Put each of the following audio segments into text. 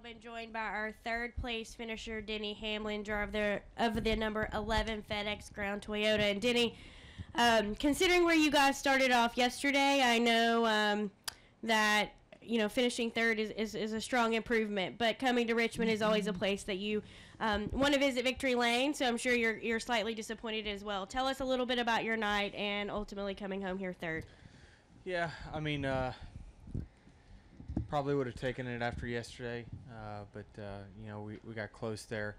been joined by our third place finisher, Denny Hamlin, driver of the number 11 FedEx Ground Toyota. And Denny, considering where you guys started off yesterday, I know that finishing third is a strong improvement, but coming to Richmond is always a place that you want to visit victory lane, so I'm sure you're slightly disappointed as well. Tell us a little bit about your night and ultimately coming home here third. Yeah, I mean, probably would have taken it after yesterday, but we got close there.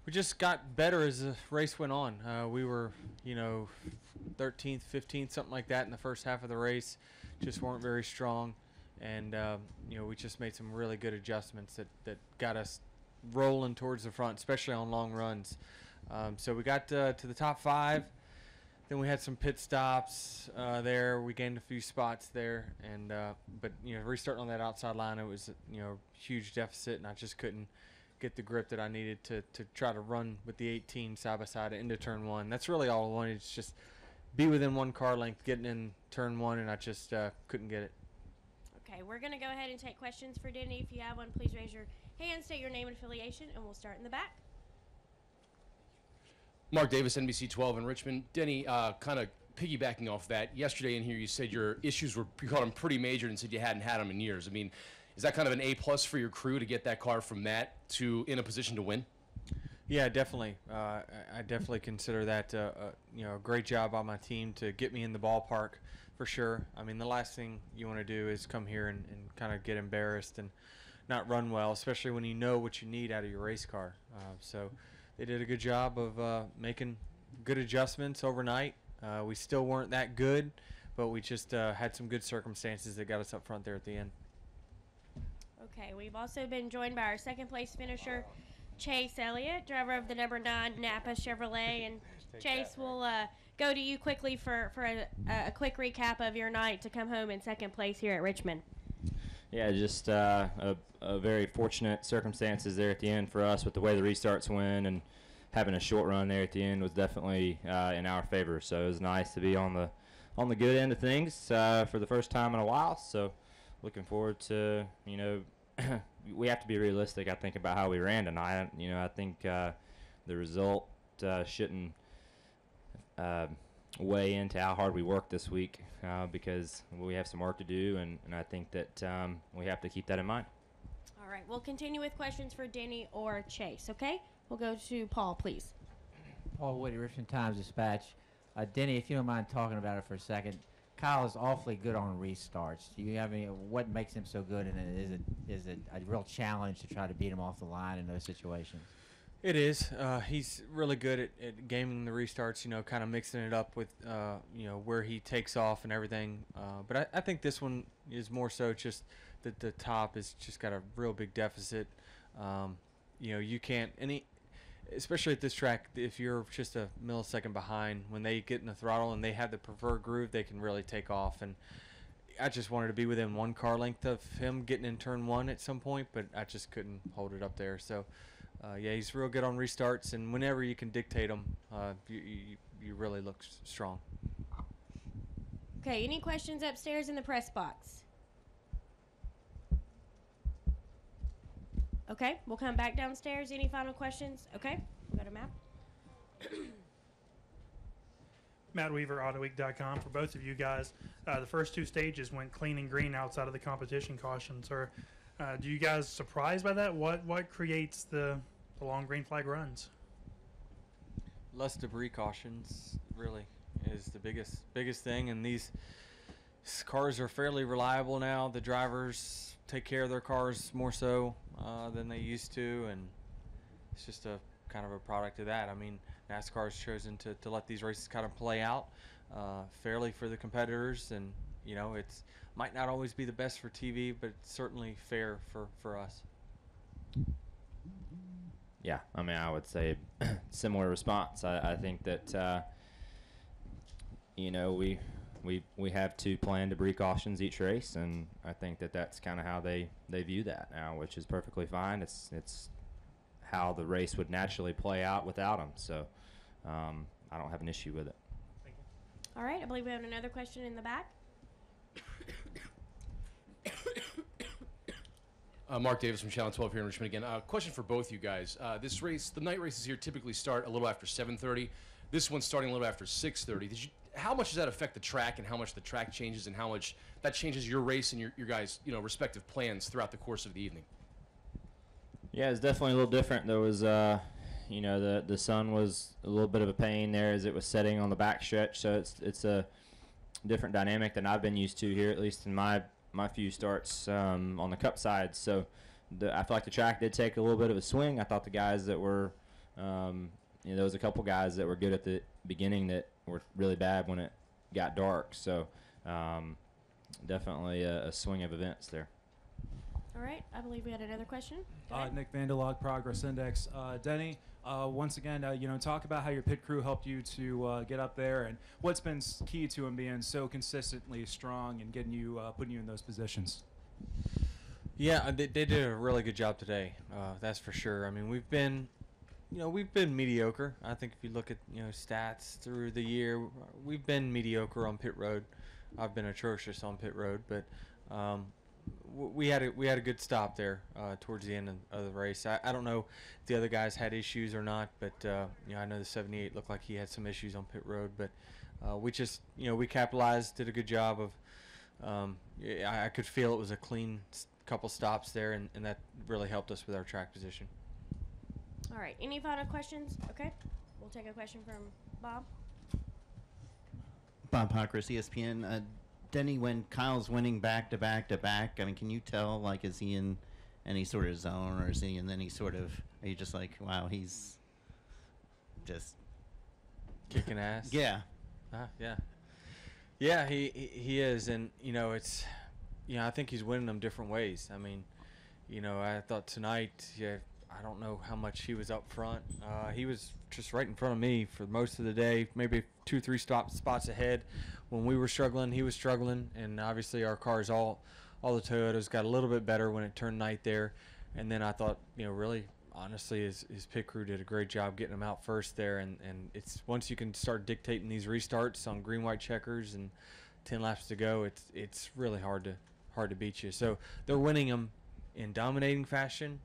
We just got better as the race went on. We were 13th, 15th, something like that in the first half of the race. Just weren't very strong, and we just made some really good adjustments that got us rolling towards the front, especially on long runs. So we got to the top 5. Then we had some pit stops there. We gained a few spots there, and but restarting on that outside line, it was a huge deficit, and I just couldn't get the grip that I needed to try to run with the 18 side by side into turn 1. That's really all I wanted, is just be within 1 car length getting in turn 1, and I just couldn't get it. Okay, we're going to go ahead and take questions for Denny. If you have one, please raise your hand, state your name and affiliation, and we'll start in the back. Mark Davis, NBC 12 in Richmond. Denny, kind of piggybacking off that, yesterday in here you said your issues you called them pretty major and said you hadn't had them in years. I mean, is that kind of an A+ for your crew to get that car from that to in a position to win? Yeah, definitely. I definitely consider that a great job by my team to get me in the ballpark for sure. I mean, the last thing you want to do is come here and kind of get embarrassed and not run well, especially when you know what you need out of your race car. So they did a good job of making good adjustments overnight. We still weren't that good, but we just had some good circumstances that got us up front there at the end. Okay, we've also been joined by our second place finisher, Chase Elliott, driver of the number 9 NAPA Chevrolet. And Chase, we'll go to you quickly for a quick recap of your night to come home in second place here at Richmond. Yeah, just a very fortunate circumstances there at the end for us with the way the restarts went, and having a short run there at the end was definitely in our favor. So it was nice to be on the good end of things for the first time in a while. So looking forward to, we have to be realistic, I think, about how we ran tonight. I think the result shouldn't weigh into how hard we work this week because we have some work to do, and I think that we have to keep that in mind. All right, we'll continue with questions for Denny or Chase, okay? We'll go to Paul, please. Paul Woody, Richmond Times-Dispatch. Denny, if you don't mind talking about it for a second, Kyle is awfully good on restarts. Do you have any? What makes him so good, and is it a real challenge to try to beat him off the line in those situations? It is. He's really good at gaming the restarts, kind of mixing it up with, where he takes off and everything. But I think this one is more so just that the top has just got a real big deficit. You can't, especially at this track, if you're just a millisecond behind, when they get in the throttle and they have the preferred groove, they can really take off. And I just wanted to be within 1 car length of him getting in turn 1 at some point, but I just couldn't hold it up there. So, yeah, he's real good on restarts, and whenever you can dictate them, you really look strong. Okay, any questions upstairs in the press box? Okay, we'll come back downstairs. Any final questions? Okay, we'll go to Matt. Matt Weaver, AutoWeek.com. For both of you guys, the first 2 stages went clean and green outside of the competition cautions. Do you guys surprised by that? What creates the long green flag runs? Less debris cautions really is the biggest thing, and these cars are fairly reliable now. The drivers take care of their cars more so than they used to, and it's just a kind of a product of that. I mean, NASCAR has chosen to let these races kind of play out fairly for the competitors, and it's might not always be the best for TV, but it's certainly fair for us. Yeah, I mean, I would say similar response. I think that we have 2 planned debris cautions each race, and I think that that's kind of how they view that now, which is perfectly fine. It's how the race would naturally play out without them. So I don't have an issue with it. Thank you. All right, I believe we have another question in the back. Mark Davis from Channel 12 here in Richmond again. Question for both you guys. This race, the night races here typically start a little after 7:30. This one's starting a little after 6:30. How much does that affect the track, and how much the track changes, and how much that changes your race and your guys' respective plans throughout the course of the evening? Yeah, it's definitely a little different. There was, the sun was a little bit of a pain there as it was setting on the back stretch, so it's a different dynamic than I've been used to here, at least in my few starts on the Cup side. So I feel like the track did take a little bit of a swing. I thought the guys that were, there was a couple guys that were good at the beginning that were really bad when it got dark. So definitely a swing of events there. All right, I believe we had another question. Nick Vanderlog, Progress Index. Denny, once again, talk about how your pit crew helped you to get up there, and what's been key to him being so consistently strong and getting you, putting you in those positions. Yeah, they did a really good job today. That's for sure. I mean, we've been mediocre. I think if you look at stats through the year, we've been mediocre on pit road. I've been atrocious on pit road, but we had a good stop there towards the end of the race. I don't know if the other guys had issues or not, but I know the 78 looked like he had some issues on pit road, but we just we capitalized, did a good job of. I could feel it was a clean couple stops there, and that really helped us with our track position. All right, any final questions? Okay, we'll take a question from Bob. Bob Pockris, ESPN. Denny, when Kyle's winning back to back, I mean, can you tell, like, is he in any sort of zone, or is he in any sort of, are you just like, wow, he's just kicking ass? Yeah. Yeah. Yeah, he is, and, it's, I think he's winning them different ways. I mean, I thought tonight, I don't know how much he was up front. He was just right in front of me for most of the day, maybe 2-3 spots ahead. When we were struggling, he was struggling, and obviously our cars, all the Toyotas, got a little bit better when it turned night there. And then I thought, really, honestly, his pit crew did a great job getting him out first there. And it's once you can start dictating these restarts on green-white checkers and 10 laps to go, it's really hard to beat you. So they're winning them in dominating fashion,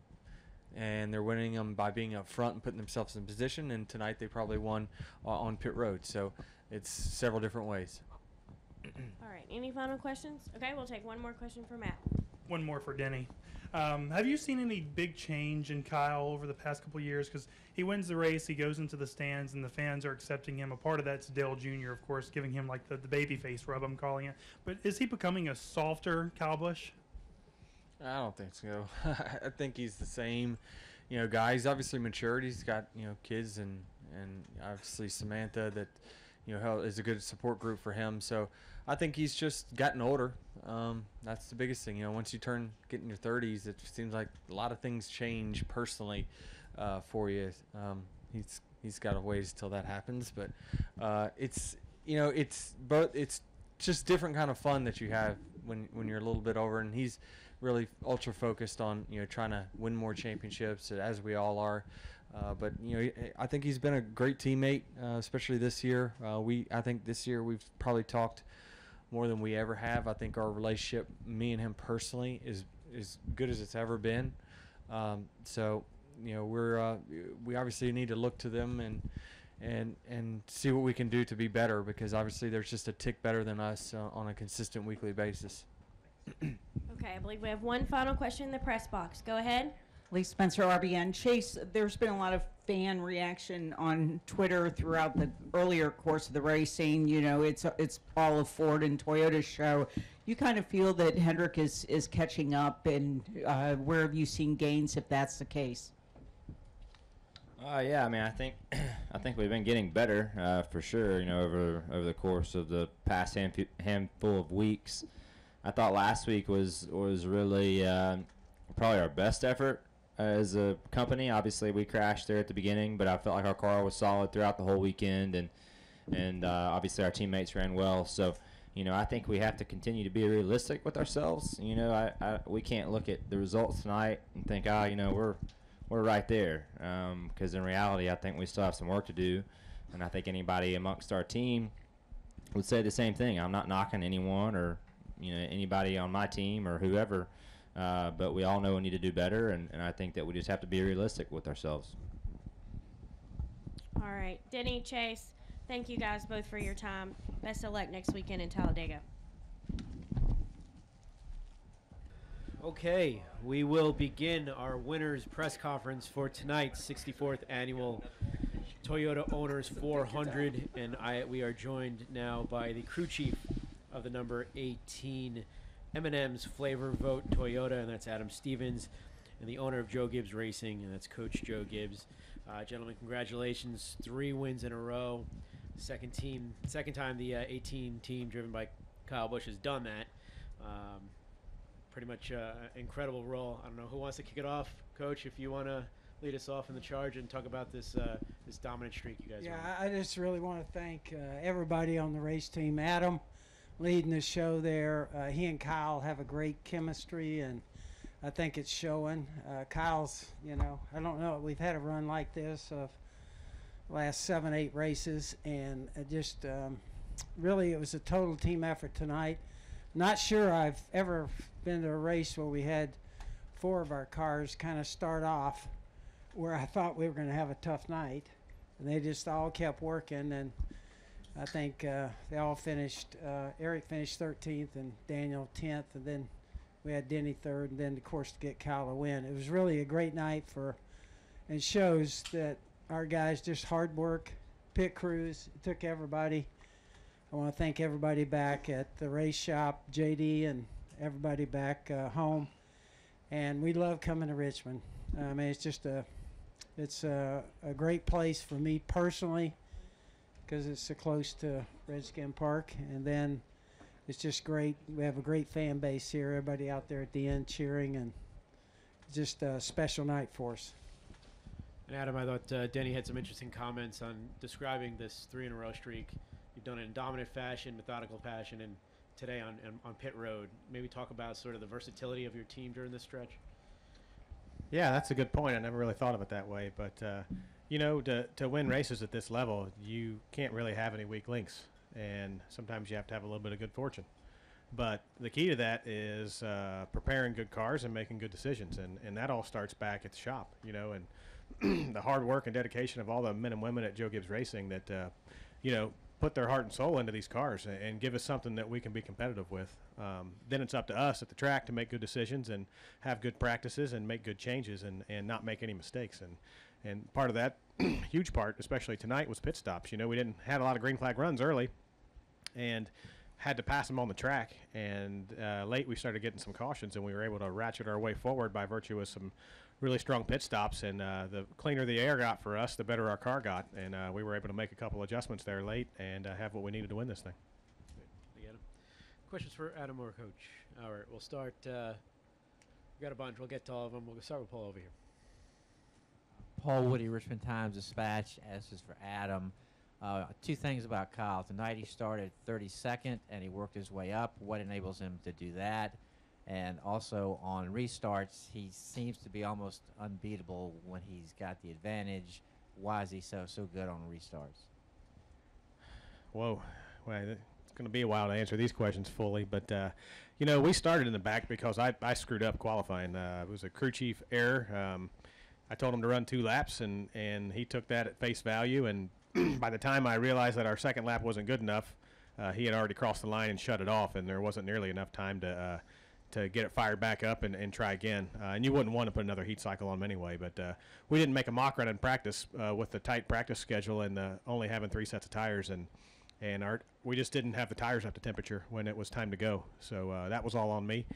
and they're winning them by being up front and putting themselves in position. And tonight they probably won on pit road. So it's several different ways. All right, any final questions? Okay, we'll take one more question for Matt. One more for Denny. Have you seen any big change in Kyle over the past couple of years? Because he wins the race, he goes into the stands, and the fans are accepting him. A part of that's Dale Jr., of course, giving him like the baby face rub, I'm calling it. But is he becoming a softer Kyle Busch? I don't think so. I think he's the same, guy. He's obviously matured. He's got, kids and obviously Samantha that, is a good support group for him. So I think he's just gotten older. That's the biggest thing. Once you get in your 30s, it seems like a lot of things change personally for you. He's got a ways till that happens, but it's just different kind of fun that you have when you're a little bit over, and he's really ultra focused on trying to win more championships, as we all are. But I think he's been a great teammate, especially this year. I think this year we've probably talked more than we ever have. I think our relationship, me and him personally, is as good as it's ever been. So we obviously need to look to them and see what we can do to be better, because obviously there's just a tick better than us on a consistent weekly basis. Okay, I believe we have one final question in the press box. Go ahead. Lee Spencer, RBN. Chase, there's been a lot of fan reaction on Twitter throughout the earlier course of the race, saying, it's all of Ford and Toyota's show. You kind of feel that Hendrick is catching up, and where have you seen gains if that's the case? Yeah, I mean, I think we've been getting better for sure. Over the course of the past handful of weeks. I thought last week was really probably our best effort as a company. Obviously, we crashed there at the beginning, but I felt like our car was solid throughout the whole weekend, and obviously our teammates ran well. So, I think we have to continue to be realistic with ourselves. We can't look at the results tonight and think, we're right there, because in reality, I think we still have some work to do, and I think anybody amongst our team would say the same thing. I'm not knocking anyone or anybody on my team or whoever. but we all know we need to do better, and I think that we just have to be realistic with ourselves. All right. Denny, Chase, thank you guys both for your time. Best of luck next weekend in Talladega. Okay, we will begin our winners press conference for tonight's 64th annual Toyota Owners 400, and we are joined now by the crew chief of the number 18 M&M's Flavor Vote Toyota, and that's Adam Stevens, and the owner of Joe Gibbs Racing, and that's Coach Joe Gibbs. Gentlemen, congratulations! 3 wins in a row. Second time the 18 team driven by Kyle Busch has done that. Pretty much incredible role. I don't know who wants to kick it off, Coach. If you want to lead us off in the charge and talk about this this dominant streak you guys are on. I just really want to thank everybody on the race team. Adam leading the show there. He and Kyle have a great chemistry, and I think it's showing. Kyle's, I don't know. We've had a run like this of last 7-8 races, and just really it was a total team effort tonight. Not sure I've ever been to a race where we had 4 of our cars kind of start off where I thought we were going to have a tough night, and they just all kept working, and I think they all finished. Eric finished 13th and Daniel 10th, and then we had Denny 3rd, and then of course to get Kyle a win. It was really a great night and shows that our guys just hard work, pit crews. It took everybody. I want to thank everybody back at the race shop, JD, and everybody back home. And we love coming to Richmond. I mean, it's just a great place for me personally because it's so close to Redskin Park. And then it's just great. We have a great fan base here. Everybody out there at the end cheering, and just a special night for us. And Adam, I thought Denny had some interesting comments on describing this 3-in-a-row streak. You've done it in dominant fashion, methodical fashion, and today on pit road. Maybe talk about sort of the versatility of your team during this stretch. Yeah, that's a good point. I never really thought of it that way. But, to win races at this level, you can't really have any weak links. And sometimes you have to have a little bit of good fortune. But the key to that is preparing good cars and making good decisions. And that all starts back at the shop, and the hard work and dedication of all the men and women at Joe Gibbs Racing that, put their heart and soul into these cars and give us something that we can be competitive with. Then it's up to us at the track to make good decisions and have good practices and make good changes and not make any mistakes. And part of that, huge part, especially tonight, was pit stops. We had a lot of green flag runs early and had to pass them on the track. And late we started getting some cautions, and we were able to ratchet our way forward by virtue of some really strong pit stops, and the cleaner the air got for us, the better our car got, and we were able to make a couple adjustments there late and have what we needed to win this thing. Thank you, Adam. Questions for Adam or Coach? All right, we'll start. We got a bunch. We'll get to all of them. We'll start with Paul over here. Paul Woody, Richmond Times-Dispatch. This is for Adam. 2 things about Kyle. Tonight he started 32nd, and he worked his way up. What enables him to do that? And also on restarts, he seems to be almost unbeatable when he's got the advantage. Why is he so good on restarts? Whoa. Well, it's going to be a while to answer these questions fully. But, we started in the back because I screwed up qualifying. It was a crew chief error. I told him to run 2 laps, and he took that at face value. And by the time I realized that our second lap wasn't good enough, he had already crossed the line and shut it off, and there wasn't nearly enough time to get it fired back up and try again. And you wouldn't want to put another heat cycle on them anyway. But we didn't make a mock run in practice with the tight practice schedule and only having 3 sets of tires. And we just didn't have the tires up to temperature when it was time to go. So that was all on me.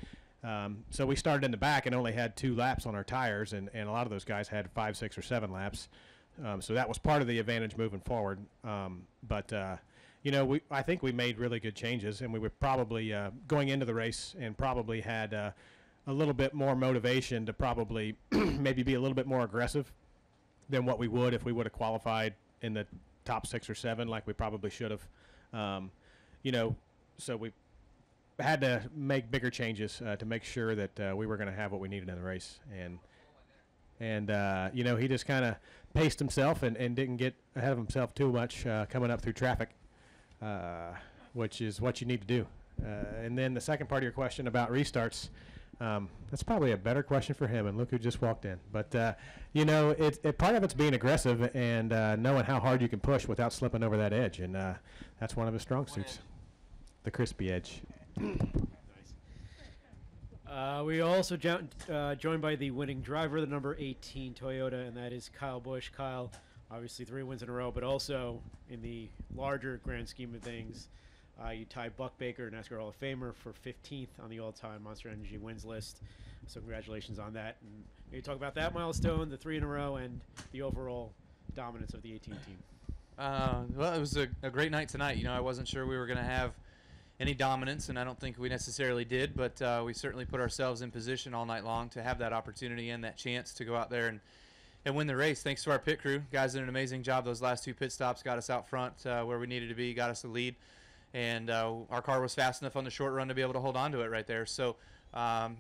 So we started in the back and only had 2 laps on our tires. And a lot of those guys had 5, 6, or 7 laps. So that was part of the advantage moving forward. I think we made really good changes, and we were probably going into the race and probably had a little bit more motivation to probably maybe be a little bit more aggressive than what we would if we would have qualified in the top 6 or 7 like we probably should have. So we had to make bigger changes to make sure that we were going to have what we needed in the race. And he just kind of paced himself and didn't get ahead of himself too much coming up through traffic. Which is what you need to do. And then the second part of your question about restarts, That's probably a better question for him, and look who just walked in. But, you know, part of it's being aggressive and knowing how hard you can push without slipping over that edge, and that's one of his strong suits, the crispy edge. We are also joined by the winning driver, the number 18 Toyota, and that is Kyle Busch. Kyle, obviously 3 wins in a row, but also in the larger grand scheme of things, you tie Buck Baker, NASCAR Hall of Famer, for 15th on the all-time Monster Energy wins list. So congratulations on that. And maybe talk about that milestone, the 3 in a row, and the overall dominance of the 18 team. Well, it was a great night tonight. You know, I wasn't sure we were going to have any dominance, and I don't think we necessarily did, but we certainly put ourselves in position all night long to have that opportunity and that chance to go out there and win the race. Thanks to our pit crew. Guys did an amazing job. Those last 2 pit stops got us out front where we needed to be, got us the lead. And our car was fast enough on the short run to be able to hold on to it right there. So,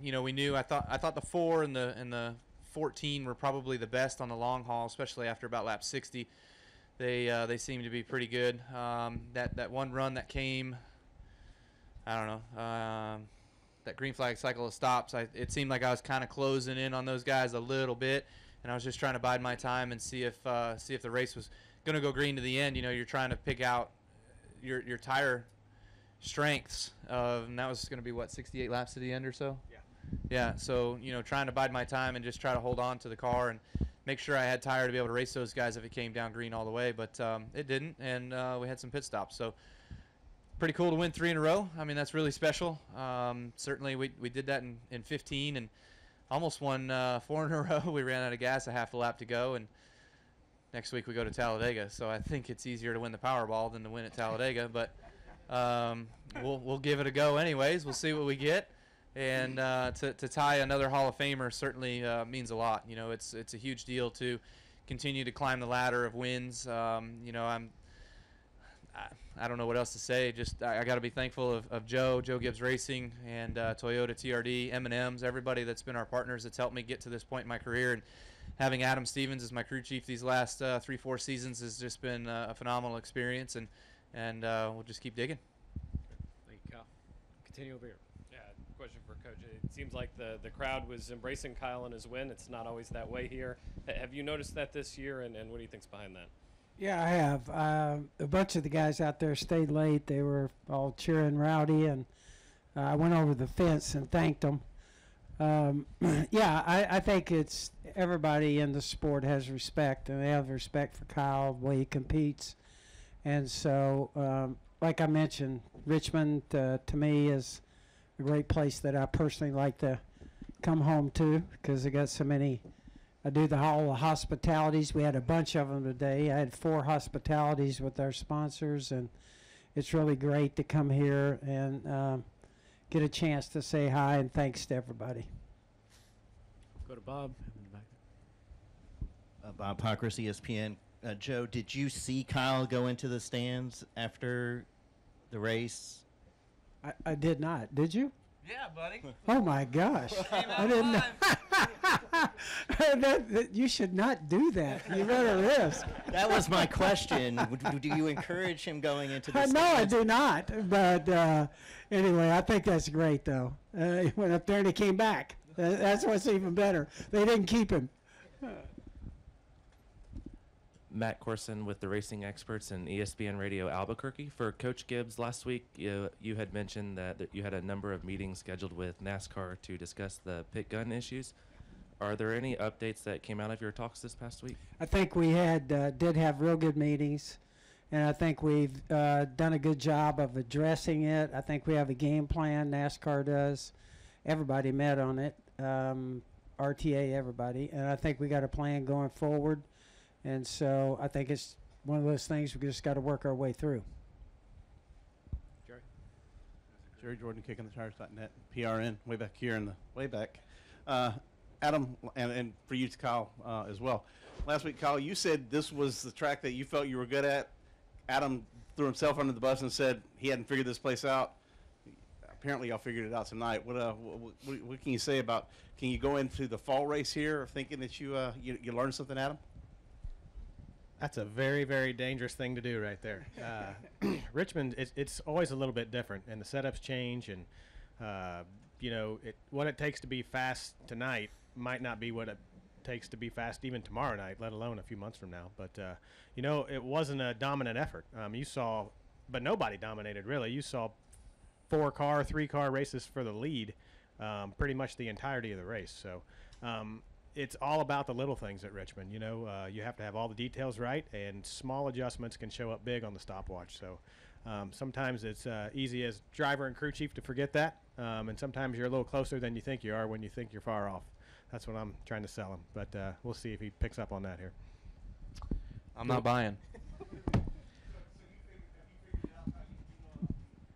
you know, we knew. I thought the 4 and the 14 were probably the best on the long haul, especially after about lap 60. They seemed to be pretty good. That one run that came, I don't know, that green flag cycle of stops. It seemed like I was kind of closing in on those guys a little bit, and I was just trying to bide my time and see if the race was going to go green to the end. You know, you're trying to pick out your tire strengths and that was going to be what, 68 laps to the end or so. Yeah, so, you know, trying to bide my time and just try to hold on to the car and make sure I had tire to be able to race those guys if it came down green all the way, but it didn't, and we had some pit stops. So pretty cool to win 3 in a row. I mean, that's really special. Certainly we did that in 15 and almost won 4 in a row. We ran out of gas a half a lap to go, and next week we go to Talladega, so I think it's easier to win the Powerball than to win at Talladega. But we'll give it a go anyways. We'll see what we get. And to tie another Hall of Famer certainly means a lot. You know, it's a huge deal to continue to climb the ladder of wins. You know, I don't know what else to say. Just I got to be thankful of Joe Gibbs Racing, and Toyota, TRD, M&M's, everybody that's been our partners that's helped me get to this point in my career. And having Adam Stevens as my crew chief these last 3-4 seasons has just been a phenomenal experience, and we'll just keep digging. Thank you, Kyle. Continue over here. Yeah, question for Coach. It seems like the crowd was embracing Kyle and his win. It's not always that way here. Have you noticed that this year, and what do you think's behind that? Yeah, I have. A bunch of the guys out there stayed late. They were all cheering rowdy, and I went over the fence and thanked them. Yeah, I think it's everybody in the sport has respect, and they have respect for Kyle, the way he competes. And so, like I mentioned, Richmond to me is a great place that I personally like to come home to because they got so many. I do all the hospitalities. We had a bunch of them today. I had 4 hospitalities with our sponsors, and it's really great to come here and get a chance to say hi and thanks to everybody. Go to Bob. Bob Pockris, ESPN. Joe, did you see Kyle go into the stands after the race? I did not. Did you? Yeah, buddy. Oh, my gosh. I didn't know. You should not do that. You better risk. That was my question. Do you encourage him going into the stands? No, I do not. But anyway, I think that's great, though. He went up there and he came back. That's what's even better. They didn't keep him. Matt Corson with the Racing Experts and ESPN Radio Albuquerque. For Coach Gibbs, last week you had mentioned that you had a number of meetings scheduled with NASCAR to discuss the pit gun issues. Are there any updates that came out of your talks this past week? I think we did have real good meetings, and I think we've done a good job of addressing it. I think we have a game plan. NASCAR does. Everybody met on it, RTA, everybody, and I think we got a plan going forward. And so I think it's one of those things we just got to work our way through. Jerry Jordan, kickingthetires.net, PRN, way back here in the way back. Adam, and for you, Kyle, as well. Last week, Kyle, you said this was the track that you felt you were good at. Adam threw himself under the bus and said he hadn't figured this place out. Apparently, y'all figured it out tonight. What can you say about? Can you go into the fall race here thinking that you learned something, Adam? That's a very, very dangerous thing to do right there. Richmond, it's always a little bit different, and the setups change, and What it takes to be fast tonight might not be what it takes to be fast even tomorrow night, let alone a few months from now. But, it wasn't a dominant effort. But nobody dominated, really. You saw 4-car, 3-car races for the lead pretty much the entirety of the race. So it's all about the little things at Richmond. You have to have all the details right, and small adjustments can show up big on the stopwatch. So sometimes it's easy as driver and crew chief to forget that, and sometimes you're a little closer than you think you are when you think you're far off. That's what I'm trying to sell him, but we'll see if he picks up on that here. I'm not buying.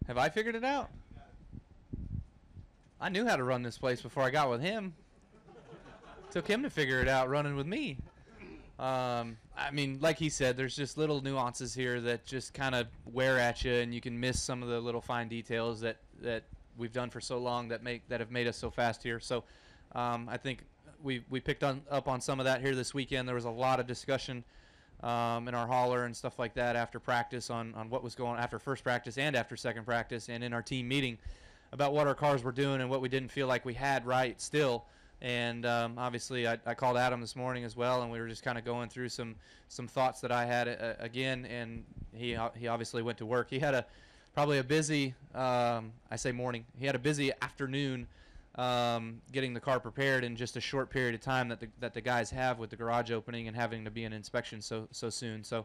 Have I figured it out? I knew how to run this place before I got with him. Took him to figure it out running with me. Like he said, there's just little nuances here that just kind of wear at you, and you can miss some of the little fine details that we've done for so long that have made us so fast here. So I think we picked up on some of that here this weekend. There was a lot of discussion in our hauler and stuff like that after practice on what was going on after first practice and after second practice, and in our team meeting about what our cars were doing and what we didn't feel like we had right still. And obviously I called Adam this morning as well, and we were just kind of going through some thoughts that I had again, and he obviously went to work. He had probably a busy he had a busy afternoon getting the car prepared in just a short period of time that the guys have with the garage opening and having to be in inspection so soon. So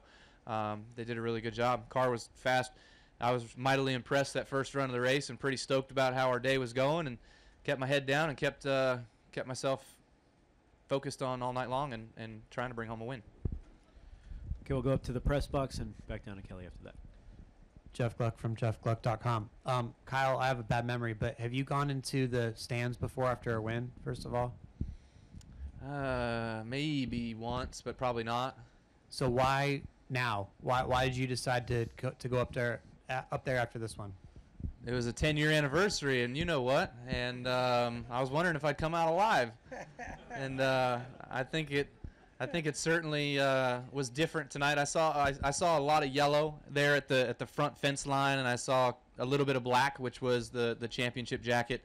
they did a really good job. Car was fast. I was mightily impressed that first run of the race and pretty stoked about how our day was going, and kept my head down and kept myself focused on all night long and trying to bring home a win. Okay, we'll go up to the press box and back down to Kelly after that. Jeff Gluck from jeffgluck.com. Kyle, I have a bad memory, but have you gone into the stands before after a win, first of all? Maybe once, but probably not. So why now? Why did you decide to go up there after this one? It was a 10-year anniversary, and you know what? And I was wondering if I'd come out alive. And I think it certainly was different tonight. I saw a lot of yellow there at the front fence line, and I saw a little bit of black, which was the championship jacket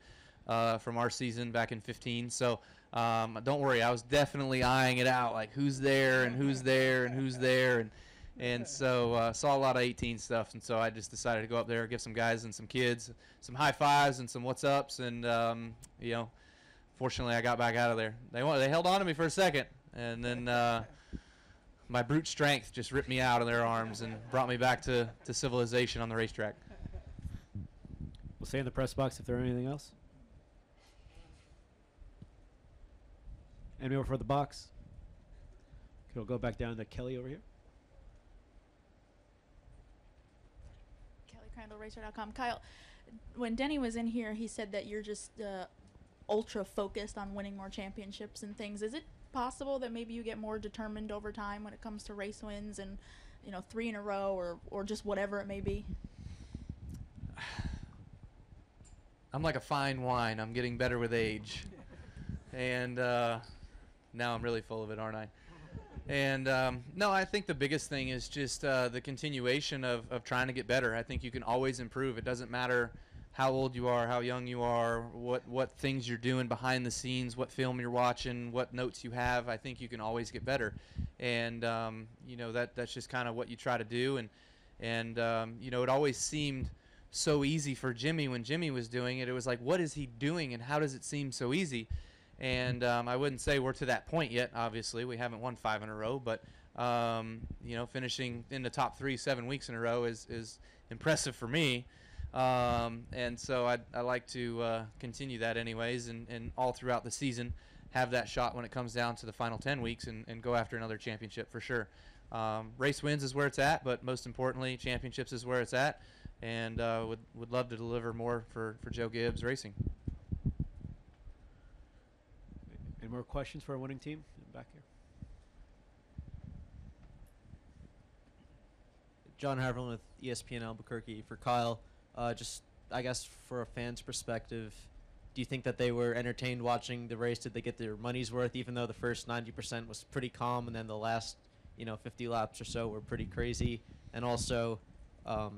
from our season back in 15. So don't worry, I was definitely eyeing it out, like who's there and who's there and who's there, and so saw a lot of 18 stuff, and so I just decided to go up there, give some guys and some kids some high fives and some what's ups, and fortunately I got back out of there. They held on to me for a second, and then my brute strength just ripped me out of their arms and brought me back to civilization on the racetrack. We'll stay in the press box if there's anything else. Any more for the box? Okay, we'll go back down to Kelly over here. KellyCrandallRacer.com. Kyle, when Denny was in here, he said that you're just ultra focused on winning more championships and things. Is it possible that maybe you get more determined over time when it comes to race wins and 3 in a row or just whatever it may be? I'm like a fine wine. I'm getting better with age, and now I'm really full of it, aren't I? And no, I think the biggest thing is just the continuation of trying to get better. I think you can always improve. It doesn't matter how old you are, how young you are, what things you're doing behind the scenes, what film you're watching, what notes you have. I think you can always get better, and that's just kind of what you try to do. And it always seemed so easy for Jimmy when Jimmy was doing it. It was like, what is he doing, and how does it seem so easy? And I wouldn't say we're to that point yet. Obviously, we haven't won 5 in a row, but finishing in the top 3 7 weeks in a row is impressive for me. And so I like to continue that anyways, and all throughout the season have that shot when it comes down to the final 10 weeks and go after another championship for sure. Race wins is where it's at, but most importantly, championships is where it's at, and would love to deliver more for Joe Gibbs Racing. Any more questions for our winning team? Back here. John Haverland with ESPN Albuquerque. For Kyle, just I guess for a fan's perspective, do you think that they were entertained watching the race? Did they get their money's worth, even though the first 90% was pretty calm, and then the last 50 laps or so were pretty crazy? And also,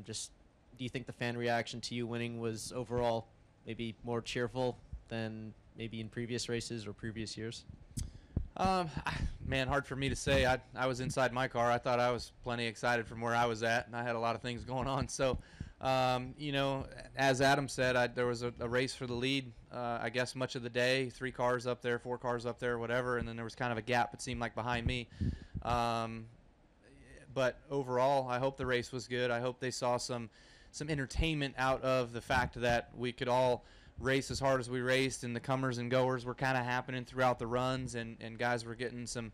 just do you think the fan reaction to you winning was overall maybe more cheerful than maybe in previous races or previous years? Man, hard for me to say. I was inside my car. I thought I was plenty excited from where I was at, and I had a lot of things going on. So, you know, as Adam said, there was a race for the lead, I guess, much of the day. 3 cars up there, 4 cars up there, whatever, and then there was kind of a gap, it seemed like, behind me. But overall, I hope the race was good. I hope they saw some entertainment out of the fact that we could all race as hard as we raced, and the comers and goers were kind of happening throughout the runs, and guys were getting some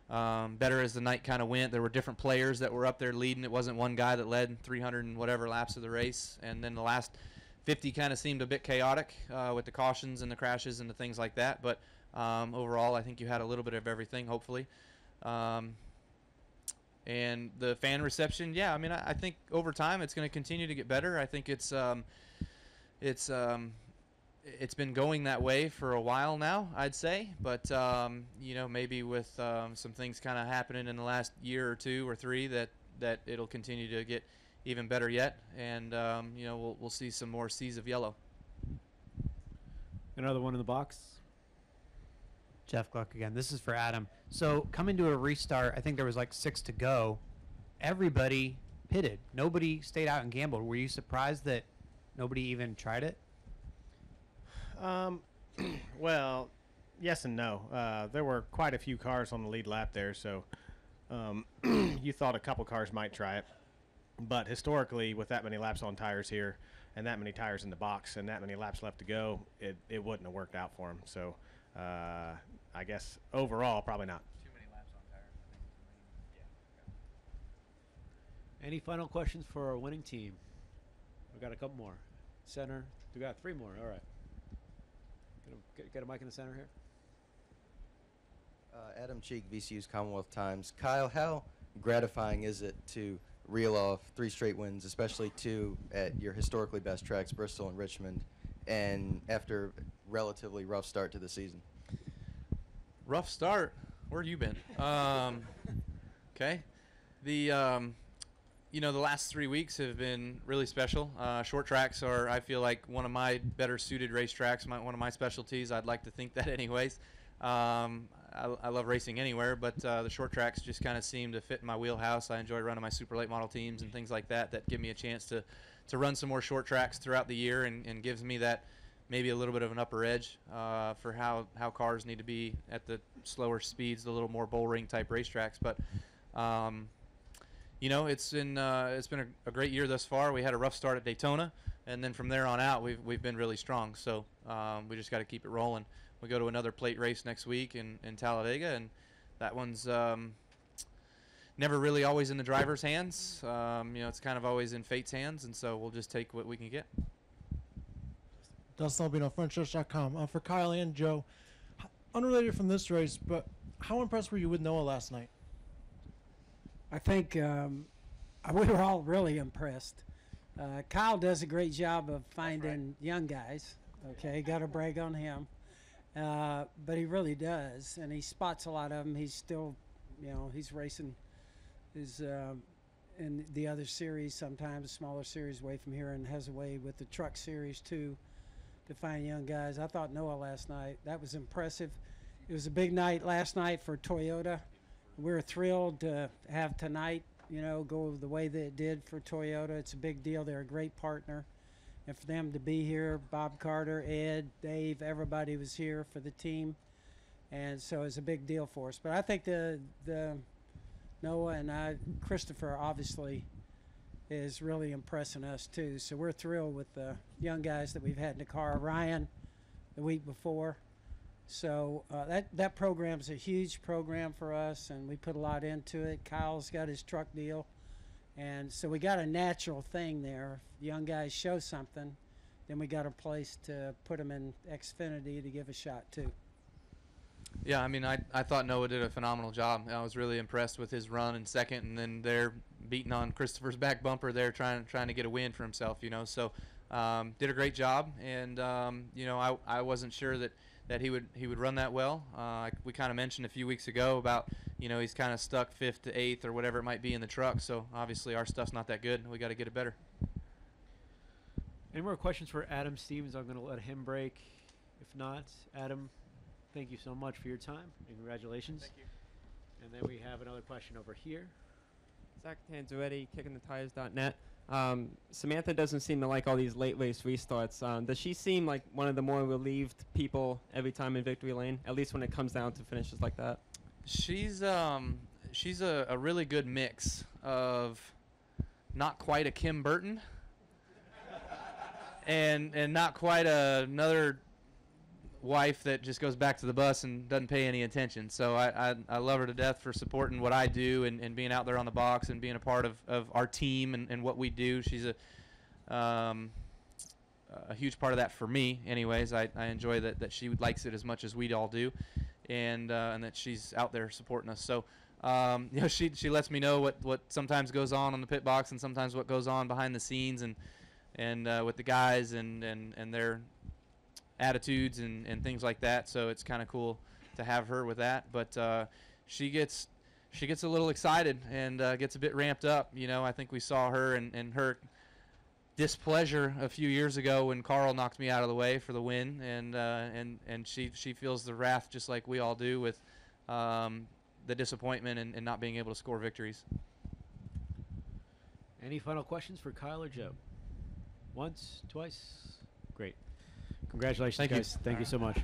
better as the night kind of went. There were different players that were up there leading. It wasn't one guy that led 300 and whatever laps of the race. And then the last 50 kind of seemed a bit chaotic with the cautions and the crashes and the things like that. But overall, I think you had a little bit of everything, hopefully. And the fan reception, yeah, I mean, I think over time it's going to continue to get better. I think it's been going that way for a while now, I'd say. But, you know, maybe with some things kind of happening in the last year or 2 or 3 that it'll continue to get even better yet. And, you know, we'll see some more seas of yellow. Another one in the box. Jeff Gluck again. This is for Adam. So coming to a restart, I think there was like 6 to go. Everybody pitted. Nobody stayed out and gambled. Were you surprised that nobody even tried it? Well, yes and no. There were quite a few cars on the lead lap there, so you thought a couple cars might try it. But historically, with that many laps on tires here and that many tires in the box and that many laps left to go, it wouldn't have worked out for them. So I guess overall, probably not. Too many laps on tires. Any final questions for our winning team? We've got a couple more. Center. We got 3 more. All right. Get a mic in the center here. Adam Cheek, VCU's Commonwealth Times. Kyle, how gratifying is it to reel off 3 straight wins, especially 2 at your historically best tracks, Bristol and Richmond, and after a relatively rough start to the season? Rough start? Where you been? Okay. You know, the last 3 weeks have been really special. Short tracks are, I feel like, one of my better suited racetracks, one of my specialties. I'd like to think that anyways. I love racing anywhere, but the short tracks just kind of seem to fit in my wheelhouse. I enjoy running my super late model teams and things like that give me a chance to run some more short tracks throughout the year and gives me that maybe a little bit of an upper edge for how cars need to be at the slower speeds, the little more bull ring type racetracks. But you know, it's been a great year thus far. We had a rough start at Daytona, and then from there on out, we've been really strong. So we just got to keep it rolling. We go to another plate race next week in Talladega, and that one's never really always in the driver's hands. You know, it's kind of always in fate's hands, and so we'll just take what we can get. Dustin Albino, FrenchJudge.com. For Kyle and Joe, unrelated from this race, but how impressed were you with Noah last night? I think we were all really impressed. Kyle does a great job of finding young guys. Okay, got to brag on him. But he really does, and he spots a lot of them. He's still, you know, he's racing in the other series sometimes, smaller series away from here, and has a way with the truck series too to find young guys. I thought Noah last night, that was impressive. It was a big night last night for Toyota. We're thrilled to have tonight, you know, go the way that it did for Toyota. It's a big deal. They're a great partner. And for them to be here, Bob Carter, Ed, Dave, everybody was here for the team. And so it's a big deal for us. But I think the Noah and Christopher obviously is really impressing us too. So we're thrilled with the young guys that we've had in the car. Ryan the week before. So that program's a huge program for us, and we put a lot into it. Kyle's got his truck deal. And so we got a natural thing there. If young guys show something, then we got a place to put them in Xfinity to give a shot too. Yeah, I mean, I thought Noah did a phenomenal job. I was really impressed with his run in second, and then they're beating on Christopher's back bumper there, trying to get a win for himself, you know. So did a great job, and you know, I wasn't sure that he would run that well. We kind of mentioned a few weeks ago about, you know, he's kind of stuck 5th to 8th or whatever it might be in the truck. So obviously our stuff's not that good. We got to get it better. Any more questions for Adam Stevens? I'm going to let him break. If not, Adam, thank you so much for your time and congratulations. Thank you. And then we have another question over here. Zach Tanzuetti, kickingthetires.net. Samantha doesn't seem to like all these late race restarts. Does she seem like one of the more relieved people every time in victory lane, at least when it comes down to finishes like that? She's a really good mix of not quite a Kim Burton and not quite another wife that just goes back to the bus and doesn't pay any attention. So I love her to death for supporting what I do and being out there on the box and being a part of our team and what we do. She's a huge part of that for me anyways. I enjoy that she likes it as much as we all do, and that she's out there supporting us. So you know, she lets me know what sometimes goes on the pit box and sometimes what goes on behind the scenes and with the guys and their attitudes and things like that. So it's kind of cool to have her with that. But she gets a little excited and gets a bit ramped up. You know, I think we saw her and her displeasure a few years ago when Carl knocked me out of the way for the win, and she feels the wrath just like we all do with the disappointment and not being able to score victories. Any final questions for Kyle or Joe? Once, twice? Great. Congratulations, Thank you. guys. Thank you so much.